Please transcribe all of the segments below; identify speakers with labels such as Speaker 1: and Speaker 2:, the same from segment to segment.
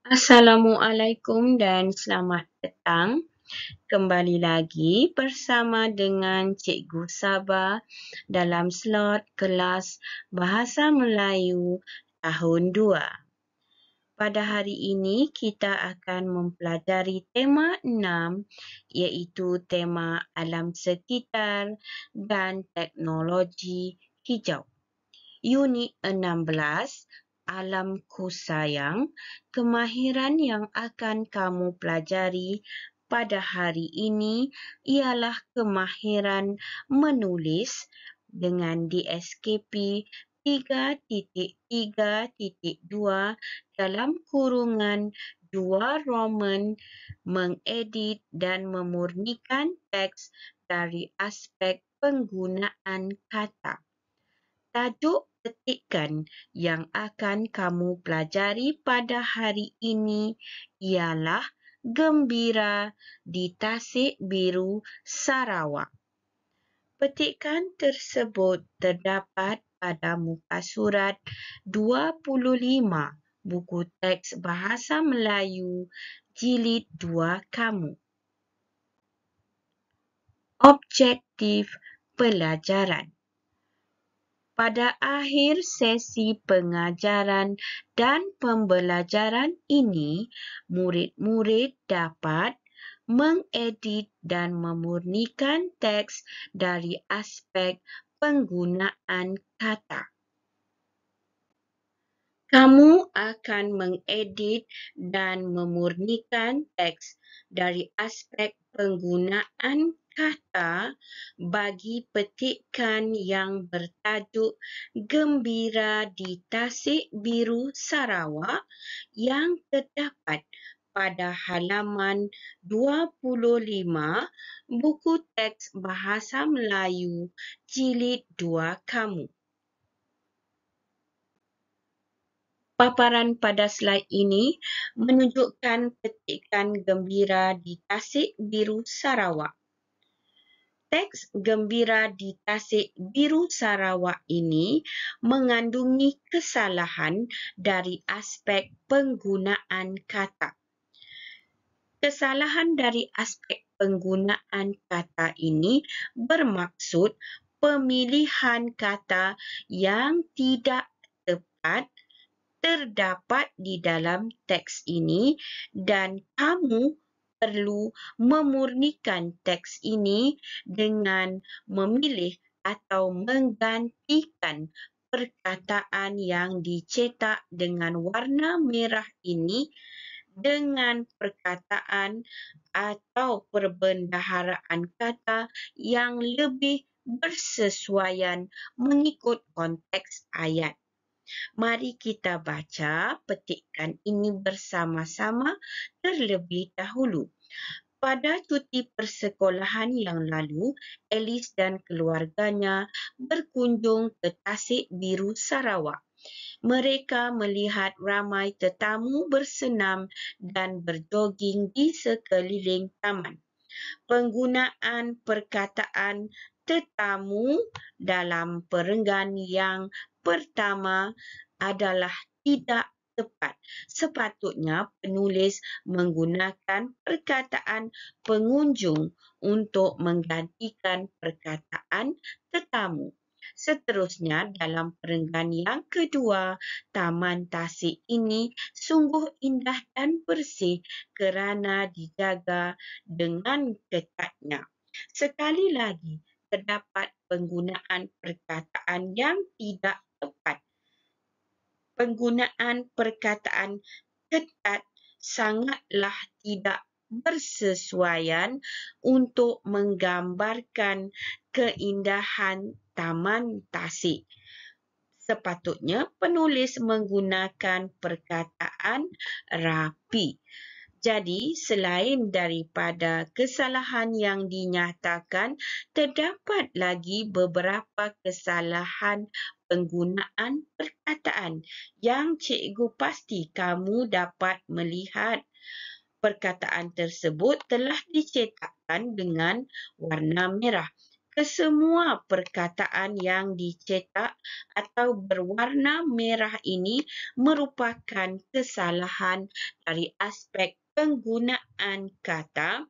Speaker 1: Assalamualaikum dan selamat petang. Kembali lagi bersama dengan Cikgu Sabah dalam slot kelas Bahasa Melayu tahun 2. Pada hari ini kita akan mempelajari tema 6 iaitu tema alam sekitar dan teknologi hijau. Unit 16, Alamku Sayang, kemahiran yang akan kamu pelajari pada hari ini ialah kemahiran menulis dengan DSKP 3.3.2 dalam kurungan 2 Roman, mengedit dan memurnikan teks dari aspek penggunaan kata. Tajuk petikan yang akan kamu pelajari pada hari ini ialah Gembira di Tasik Biru, Sarawak. Petikan tersebut terdapat pada muka surat 25 buku teks Bahasa Melayu Jilid 2 kamu. Objektif pelajaran. Pada akhir sesi pengajaran dan pembelajaran ini, murid-murid dapat mengedit dan memurnikan teks dari aspek penggunaan kata. Kamu akan mengedit dan memurnikan teks dari aspek penggunaan kata bagi petikan yang bertajuk Gembira di Tasik Biru, Sarawak yang terdapat pada halaman 25 buku teks Bahasa Melayu Jilid 2 kamu. Paparan pada slide ini menunjukkan petikan Gembira di Tasik Biru, Sarawak. Teks Gembira di Tasik Biru, Sarawak ini mengandungi kesalahan dari aspek penggunaan kata. Kesalahan dari aspek penggunaan kata ini bermaksud pemilihan kata yang tidak tepat terdapat di dalam teks ini dan kamu perlu memurnikan teks ini dengan memilih atau menggantikan perkataan yang dicetak dengan warna merah ini dengan perkataan atau perbendaharaan kata yang lebih bersesuaian mengikut konteks ayat. Mari kita baca petikan ini bersama-sama terlebih dahulu. Pada cuti persekolahan yang lalu, Alice dan keluarganya berkunjung ke Tasik Biru, Sarawak. Mereka melihat ramai tetamu bersenam dan berjoging di sekeliling taman. Penggunaan perkataan tetamu dalam perenggan yang pertama adalah tidak tepat. Sepatutnya penulis menggunakan perkataan pengunjung untuk menggantikan perkataan tetamu. Seterusnya, dalam perenggan yang kedua, Taman Tasik ini sungguh indah dan bersih kerana dijaga dengan ketatnya. Sekali lagi, terdapat penggunaan perkataan yang tidak tepat. Penggunaan perkataan ketat sangatlah tidak bersesuaian untuk menggambarkan keindahan Taman Tasik. Sepatutnya penulis menggunakan perkataan rapi. Jadi, selain daripada kesalahan yang dinyatakan, terdapat lagi beberapa kesalahan penggunaan perkataan yang cikgu pasti kamu dapat melihat. Perkataan tersebut telah dicetakkan dengan warna merah. Kesemua perkataan yang dicetak atau berwarna merah ini merupakan kesalahan dari aspek penggunaan kata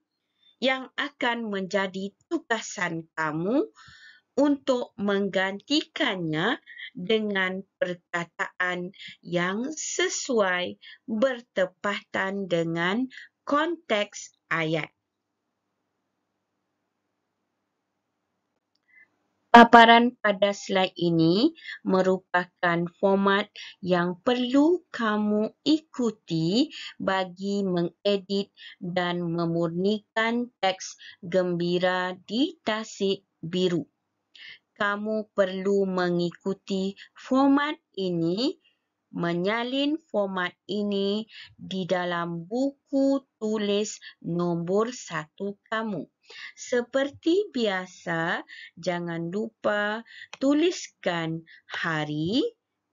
Speaker 1: yang akan menjadi tugasan kamu untuk menggantikannya dengan perkataan yang sesuai bertepatan dengan konteks ayat. Paparan pada slide ini merupakan format yang perlu kamu ikuti bagi mengedit dan memurnikan teks gembira di tasik biru. Kamu perlu mengikuti format ini, menyalin format ini di dalam buku tulis nombor 1 kamu. Seperti biasa, jangan lupa tuliskan hari,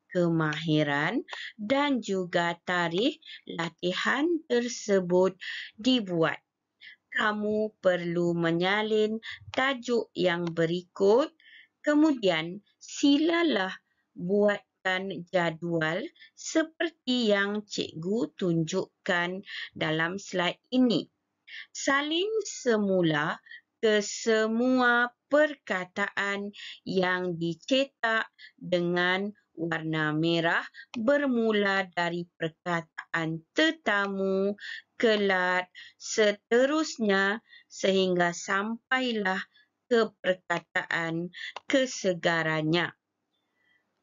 Speaker 1: kemahiran dan juga tarikh latihan tersebut dibuat. Kamu perlu menyalin tajuk yang berikut, kemudian silalah buatkan jadual seperti yang cikgu tunjukkan dalam slide ini. Salin semula ke semua perkataan yang dicetak dengan warna merah bermula dari perkataan tetamu, kelat, seterusnya sehingga sampailah ke perkataan kesegarannya.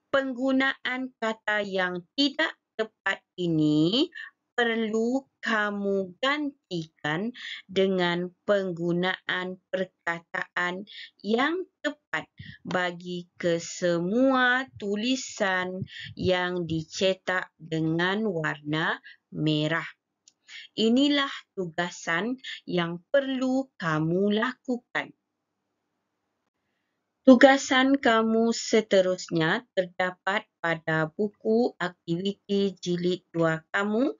Speaker 1: Penggunaan kata yang tidak tepat ini perlu kamu gantikan dengan penggunaan perkataan yang tepat bagi kesemua tulisan yang dicetak dengan warna merah. Inilah tugasan yang perlu kamu lakukan. Tugasan kamu seterusnya terdapat pada buku aktiviti jilid 2 kamu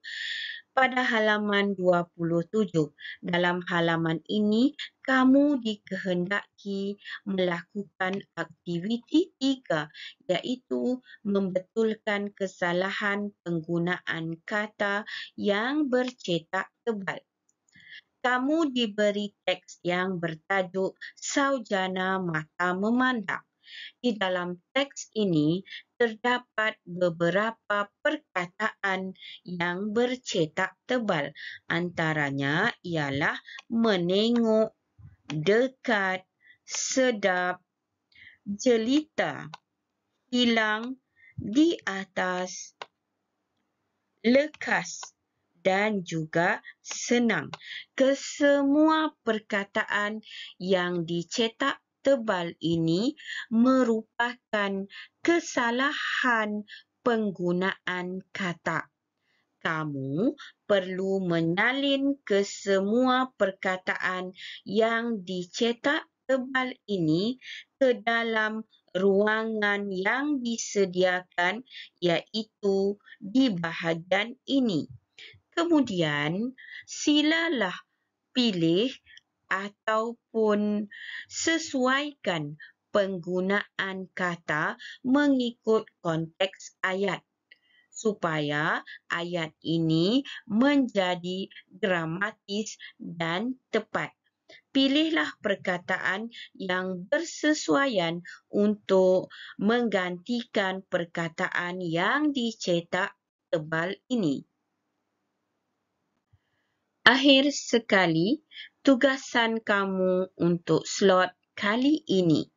Speaker 1: pada halaman 27. Dalam halaman ini, kamu dikehendaki melakukan aktiviti 3, iaitu membetulkan kesalahan penggunaan kata yang bercetak tebal. Kamu diberi teks yang bertajuk Saujana Mata Memandang. Di dalam teks ini terdapat beberapa perkataan yang bercetak tebal. Antaranya ialah menengok, dekat, sedap, jelita, hilang, di atas, lekas dan juga senang. Kesemua perkataan yang dicetak tebal ini merupakan kesalahan penggunaan kata. Kamu perlu menyalin kesemua perkataan yang dicetak tebal ini ke dalam ruangan yang disediakan, iaitu di bahagian ini. Kemudian, silalah pilih ataupun sesuaikan penggunaan kata mengikut konteks ayat supaya ayat ini menjadi gramatis dan tepat. Pilihlah perkataan yang bersesuaian untuk menggantikan perkataan yang dicetak tebal ini. Akhir sekali, tugasan kamu untuk slot kali ini.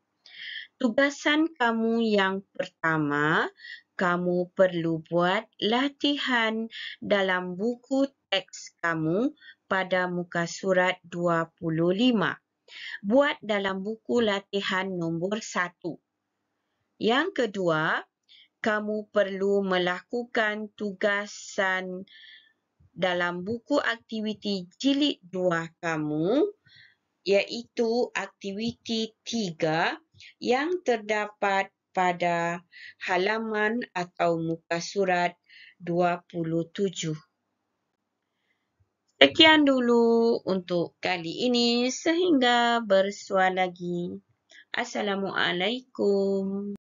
Speaker 1: Tugasan kamu yang pertama, kamu perlu buat latihan dalam buku teks kamu pada muka surat 25. Buat dalam buku latihan nombor 1. Yang kedua, kamu perlu melakukan tugasan dalam buku aktiviti jilid 2 kamu, iaitu aktiviti 3 yang terdapat pada halaman atau muka surat 27. Sekian dulu untuk kali ini, sehingga bersua lagi. Assalamualaikum.